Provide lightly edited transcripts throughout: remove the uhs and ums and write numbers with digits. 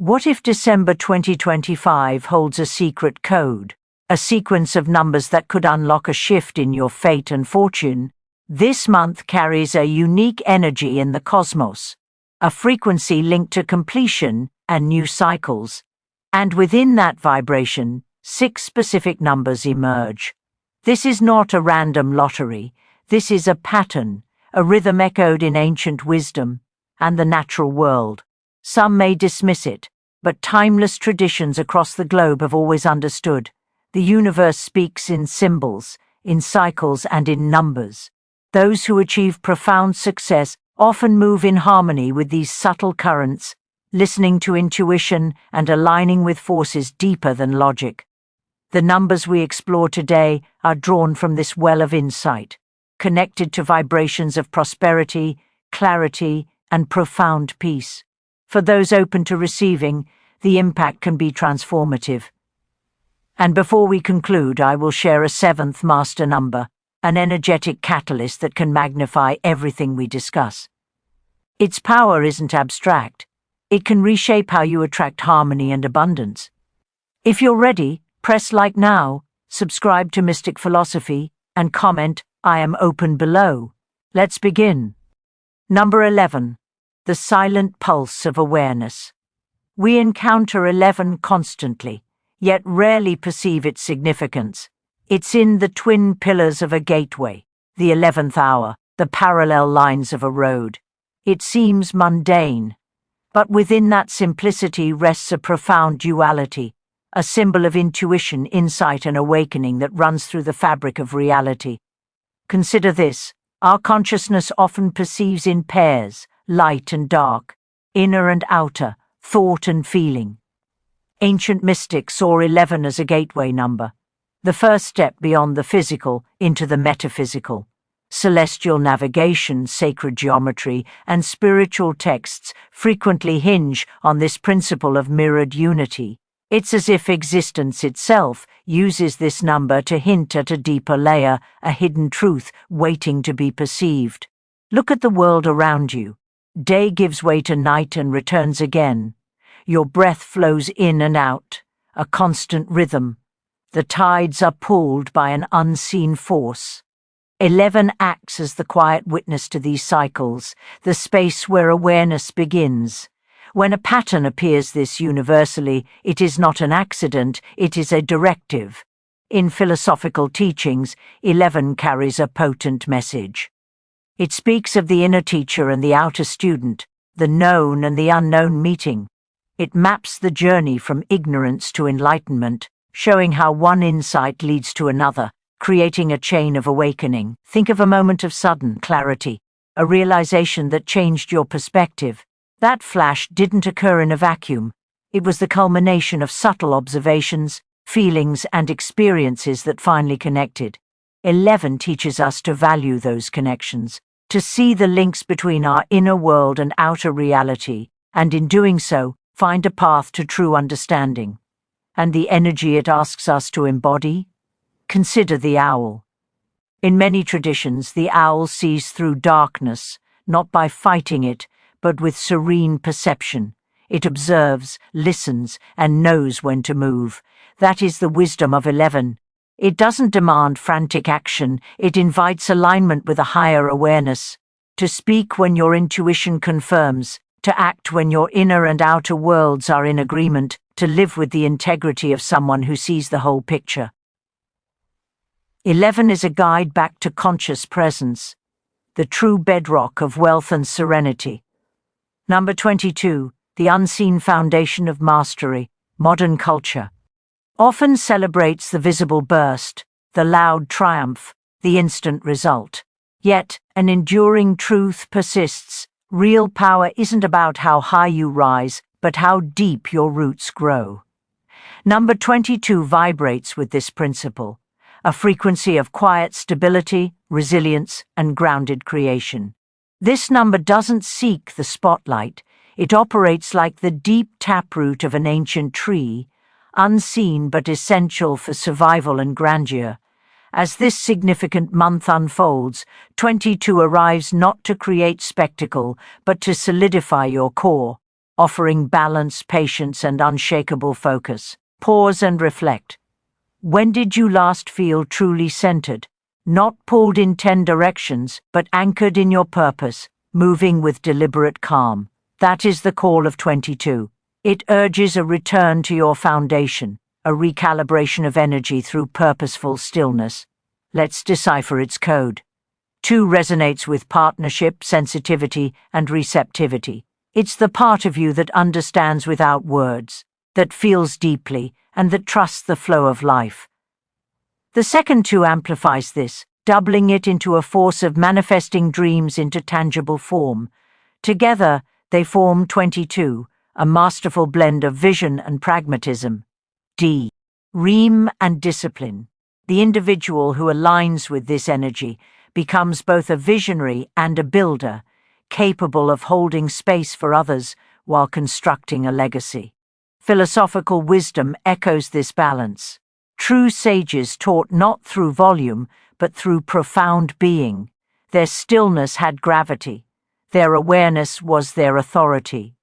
What if December 2025 holds a secret code, a sequence of numbers that could unlock a shift in your fate and fortune? This month carries a unique energy in the cosmos, a frequency linked to completion and new cycles. And within that vibration, 6 specific numbers emerge. This is not a random lottery. This is a pattern, a rhythm echoed in ancient wisdom and the natural world. Some may dismiss it, but timeless traditions across the globe have always understood. The universe speaks in symbols, in cycles, and in numbers. Those who achieve profound success often move in harmony with these subtle currents, listening to intuition and aligning with forces deeper than logic. The numbers we explore today are drawn from this well of insight, connected to vibrations of prosperity, clarity, and profound peace. For those open to receiving, the impact can be transformative. And before we conclude, I will share a 7th master number, an energetic catalyst that can magnify everything we discuss. Its power isn't abstract. It can reshape how you attract harmony and abundance. If you're ready, press like now, subscribe to Mystic Philosophy, and comment, "I am open" below. Let's begin. Number 11. The silent pulse of awareness. We encounter 11 constantly, yet rarely perceive its significance. It's in the twin pillars of a gateway, the 11th hour, the parallel lines of a road. It seems mundane, but within that simplicity rests a profound duality, a symbol of intuition, insight, and awakening that runs through the fabric of reality. Consider this: our consciousness often perceives in pairs, light and dark, inner and outer, thought and feeling. Ancient mystics saw 11 as a gateway number, the first step beyond the physical into the metaphysical. Celestial navigation, sacred geometry, and spiritual texts frequently hinge on this principle of mirrored unity. It's as if existence itself uses this number to hint at a deeper layer, a hidden truth waiting to be perceived. Look at the world around you. Day gives way to night and returns again. Your breath flows in and out, a constant rhythm. The tides are pulled by an unseen force. 11 acts as the quiet witness to these cycles, the space where awareness begins. When a pattern appears this universally, it is not an accident, it is a directive. In philosophical teachings, 11 carries a potent message. It speaks of the inner teacher and the outer student, the known and the unknown meeting. It maps the journey from ignorance to enlightenment, showing how one insight leads to another, creating a chain of awakening. Think of a moment of sudden clarity, a realization that changed your perspective. That flash didn't occur in a vacuum. It was the culmination of subtle observations, feelings, and experiences that finally connected. 11 teaches us to value those connections, to see the links between our inner world and outer reality, and in doing so, find a path to true understanding. And the energy it asks us to embody? Consider the owl. In many traditions, the owl sees through darkness, not by fighting it, but with serene perception. It observes, listens, and knows when to move. That is the wisdom of 11. It doesn't demand frantic action, it invites alignment with a higher awareness. To speak when your intuition confirms, to act when your inner and outer worlds are in agreement, to live with the integrity of someone who sees the whole picture. 11 is a guide back to conscious presence, the true bedrock of wealth and serenity. Number 22, the unseen foundation of mastery. Modern culture often celebrates the visible burst, the loud triumph, the instant result. Yet, an enduring truth persists. Real power isn't about how high you rise, but how deep your roots grow. Number 22 vibrates with this principle, a frequency of quiet stability, resilience, and grounded creation. This number doesn't seek the spotlight. It operates like the deep taproot of an ancient tree, unseen but essential for survival and grandeur. As this significant month unfolds, 22 arrives not to create spectacle, but to solidify your core, offering balance, patience, and unshakable focus. Pause and reflect. When did you last feel truly centered? Not pulled in 10 directions, but anchored in your purpose, moving with deliberate calm. That is the call of 22. It urges a return to your foundation, a recalibration of energy through purposeful stillness. Let's decipher its code. 2 resonates with partnership, sensitivity, and receptivity. It's the part of you that understands without words, that feels deeply, and that trusts the flow of life. The second 2 amplifies this, doubling it into a force of manifesting dreams into tangible form. Together, they form 22, a masterful blend of vision and pragmatism. D. Ream and discipline. The individual who aligns with this energy becomes both a visionary and a builder, capable of holding space for others while constructing a legacy. Philosophical wisdom echoes this balance. True sages taught not through volume, but through profound being. Their stillness had gravity. Their awareness was their authority.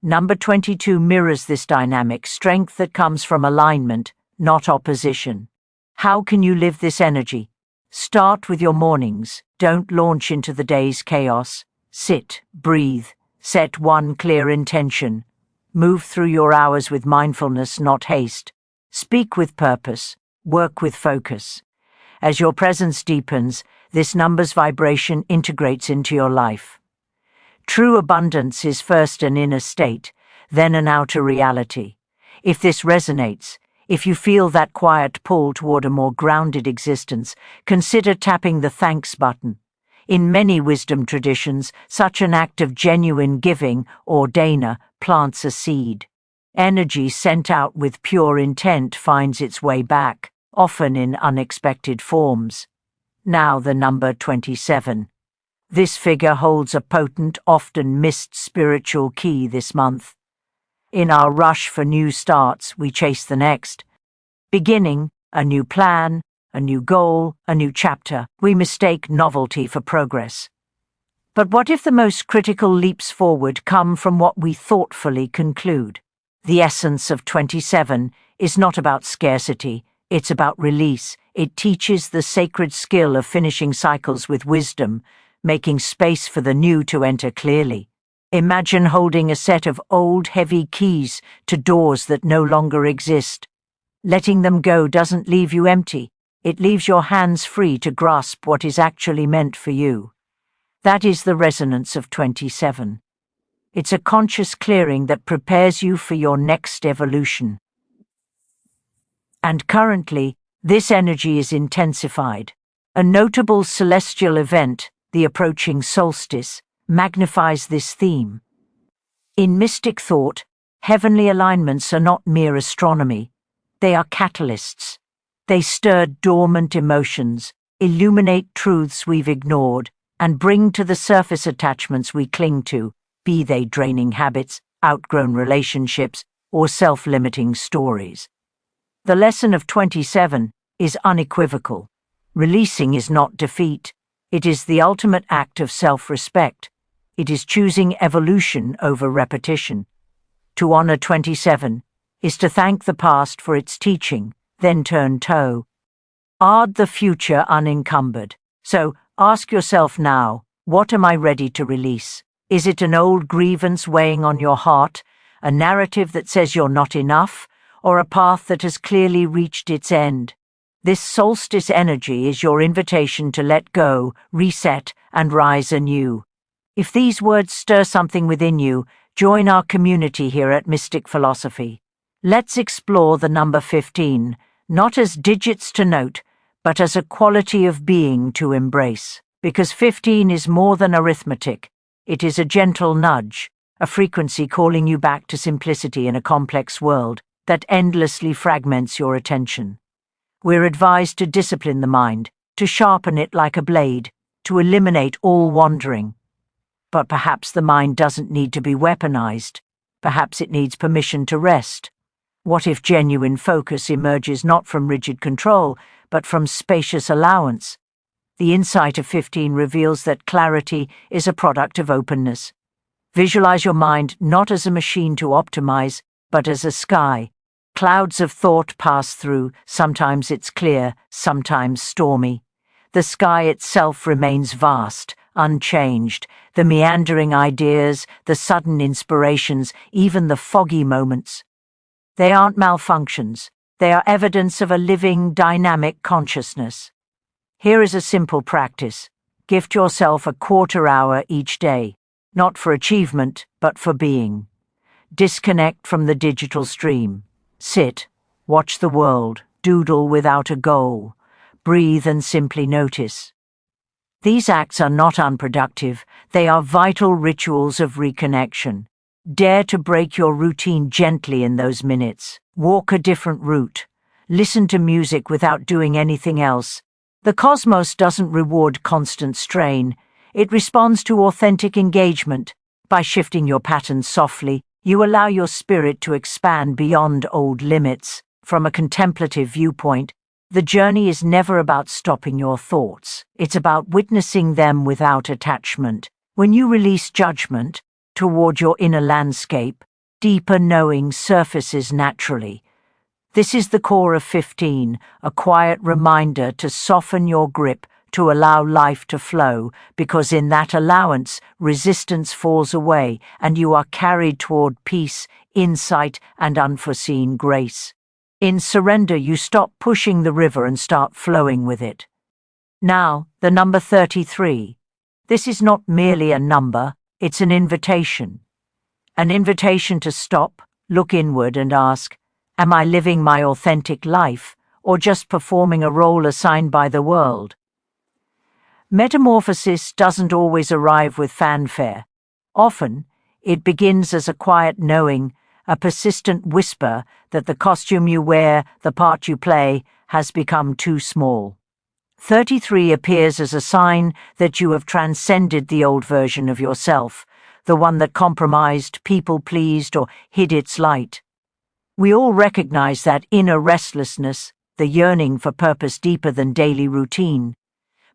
Number 22 mirrors this dynamic, strength that comes from alignment, not opposition. How can you live this energy? Start with your mornings. Don't launch into the day's chaos. Sit, breathe, set one clear intention. Move through your hours with mindfulness, not haste. Speak with purpose, work with focus. As your presence deepens, this number's vibration integrates into your life. True abundance is first an inner state, then an outer reality. If this resonates, if you feel that quiet pull toward a more grounded existence, consider tapping the thanks button. In many wisdom traditions, such an act of genuine giving, or dana, plants a seed. Energy sent out with pure intent finds its way back, often in unexpected forms. Now the number 27. This figure holds a potent, often missed spiritual key this month. In our rush for new starts, we chase the next. Beginning, a new plan, a new goal, a new chapter. We mistake novelty for progress. But what if the most critical leaps forward come from what we thoughtfully conclude? The essence of 27 is not about scarcity, it's about release. It teaches the sacred skill of finishing cycles with wisdom, making space for the new to enter clearly. Imagine holding a set of old, heavy keys to doors that no longer exist. Letting them go doesn't leave you empty. It leaves your hands free to grasp what is actually meant for you. That is the resonance of 27. It's a conscious clearing that prepares you for your next evolution. And currently, this energy is intensified. A notable celestial event, the approaching solstice, magnifies this theme. In mystic thought, heavenly alignments are not mere astronomy. They are catalysts. They stir dormant emotions, illuminate truths we've ignored, and bring to the surface attachments we cling to, be they draining habits, outgrown relationships, or self-limiting stories. The lesson of 27 is unequivocal. Releasing is not defeat. It is the ultimate act of self-respect. It is choosing evolution over repetition. To honor 27 is to thank the past for its teaching, then turn toe. Ard the future unencumbered. So ask yourself now, what am I ready to release? Is it an old grievance weighing on your heart, a narrative that says you're not enough, or a path that has clearly reached its end? This solstice energy is your invitation to let go, reset, and rise anew. If these words stir something within you, join our community here at Mystic Philosophy. Let's explore the number 15, not as digits to note, but as a quality of being to embrace. Because 15 is more than arithmetic. It is a gentle nudge, a frequency calling you back to simplicity in a complex world that endlessly fragments your attention. We're advised to discipline the mind, to sharpen it like a blade, to eliminate all wandering. But perhaps the mind doesn't need to be weaponized. Perhaps it needs permission to rest. What if genuine focus emerges not from rigid control, but from spacious allowance? The insight of 15 reveals that clarity is a product of openness. Visualize your mind not as a machine to optimize, but as a sky. Clouds of thought pass through, sometimes it's clear, sometimes stormy. The sky itself remains vast, unchanged. The meandering ideas, the sudden inspirations, even the foggy moments. They aren't malfunctions. They are evidence of a living, dynamic consciousness. Here is a simple practice. Gift yourself a quarter hour each day, not for achievement, but for being. Disconnect from the digital stream. Sit, watch the world, doodle without a goal. Breathe and simply notice. These acts are not unproductive. They are vital rituals of reconnection. Dare to break your routine gently in those minutes. Walk a different route. Listen to music without doing anything else. The cosmos doesn't reward constant strain. It responds to authentic engagement. By shifting your patterns softly, you allow your spirit to expand beyond old limits. From a contemplative viewpoint, the journey is never about stopping your thoughts. It's about witnessing them without attachment. When you release judgment toward your inner landscape, deeper knowing surfaces naturally. This is the core of 15, a quiet reminder to soften your grip, to allow life to flow, because in that allowance, resistance falls away and you are carried toward peace, insight, and unforeseen grace. In surrender, you stop pushing the river and start flowing with it. Now, the number 33. This is not merely a number, it's an invitation. An invitation to stop, look inward and ask, am I living my authentic life, or just performing a role assigned by the world? Metamorphosis doesn't always arrive with fanfare. Often, it begins as a quiet knowing, a persistent whisper that the costume you wear, the part you play, has become too small. 33 appears as a sign that you have transcended the old version of yourself, the one that compromised, people-pleased, or hid its light. We all recognize that inner restlessness, the yearning for purpose deeper than daily routine.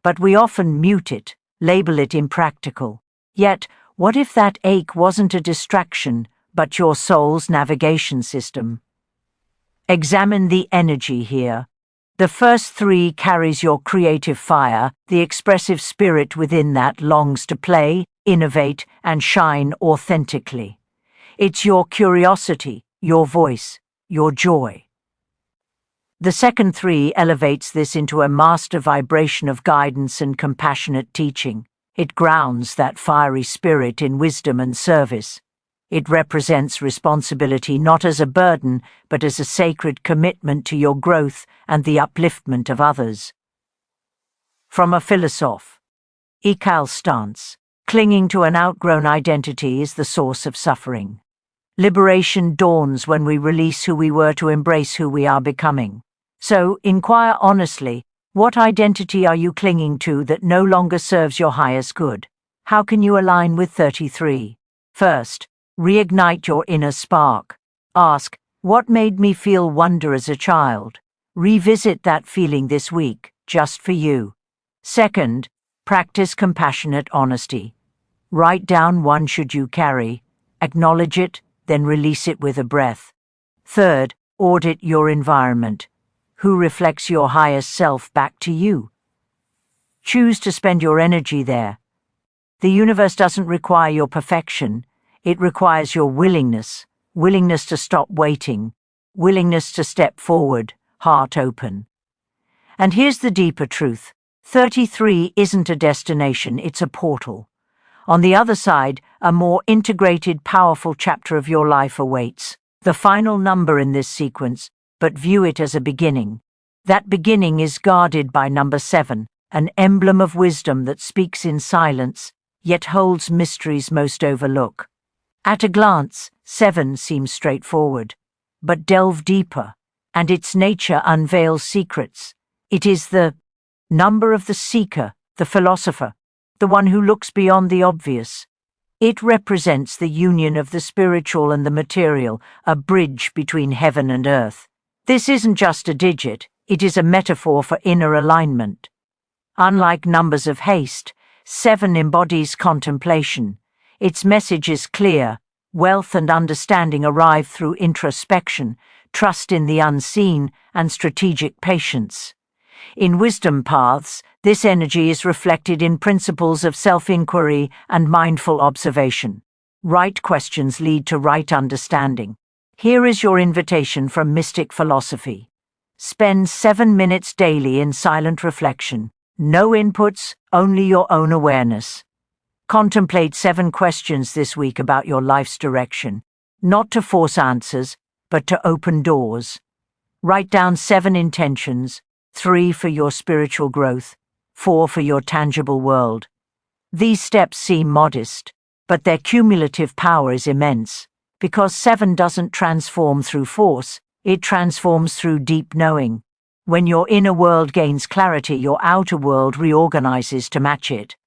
But we often mute it, label it impractical. Yet, what if that ache wasn't a distraction, but your soul's navigation system? Examine the energy here. The first 3 carries your creative fire, the expressive spirit within that longs to play, innovate, and shine authentically. It's your curiosity, your voice, your joy. The second 3 elevates this into a master vibration of guidance and compassionate teaching. It grounds that fiery spirit in wisdom and service. It represents responsibility not as a burden, but as a sacred commitment to your growth and the upliftment of others. From a philosophe. Ecal stance. Clinging to an outgrown identity is the source of suffering. Liberation dawns when we release who we were to embrace who we are becoming. So, inquire honestly, what identity are you clinging to that no longer serves your highest good? How can you align with 33? First, reignite your inner spark. Ask, what made me feel wonder as a child? Revisit that feeling this week, just for you. Second, practice compassionate honesty. Write down one should you carry, acknowledge it, then release it with a breath. Third, audit your environment. Who reflects your highest self back to you? Choose to spend your energy there. The universe doesn't require your perfection. It requires your willingness to stop waiting, willingness to step forward, heart open. And here's the deeper truth. 33 isn't a destination, it's a portal. On the other side, a more integrated, powerful chapter of your life awaits. The final number in this sequence, but view it as a beginning. That beginning is guarded by number 7, an emblem of wisdom that speaks in silence, yet holds mysteries most overlook. At a glance, 7 seems straightforward, but delve deeper, and its nature unveils secrets. It is the number of the seeker, the philosopher, the one who looks beyond the obvious. It represents the union of the spiritual and the material, a bridge between heaven and earth. This isn't just a digit, it is a metaphor for inner alignment. Unlike numbers of haste, 7 embodies contemplation. Its message is clear: wealth and understanding arrive through introspection, trust in the unseen, and strategic patience. In wisdom paths, this energy is reflected in principles of self-inquiry and mindful observation. Right questions lead to right understanding. Here is your invitation from Mystic Philosophy. Spend 7 minutes daily in silent reflection. No inputs, only your own awareness. Contemplate 7 questions this week about your life's direction, not to force answers, but to open doors. Write down 7 intentions, 3 for your spiritual growth, 4 for your tangible world. These steps seem modest, but their cumulative power is immense, because 7 doesn't transform through force, it transforms through deep knowing. When your inner world gains clarity, your outer world reorganizes to match it.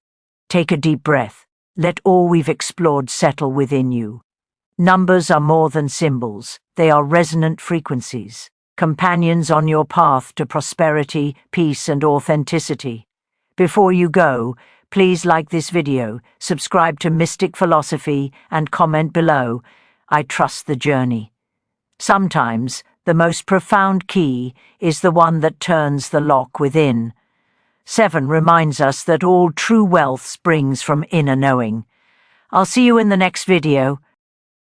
Take a deep breath. Let all we've explored settle within you. Numbers are more than symbols. They are resonant frequencies, companions on your path to prosperity, peace, and authenticity. Before you go, please like this video, subscribe to Mystic Philosophy, and comment below. I trust the journey. Sometimes, the most profound key is the one that turns the lock within. 7 reminds us that all true wealth springs from inner knowing. I'll see you in the next video.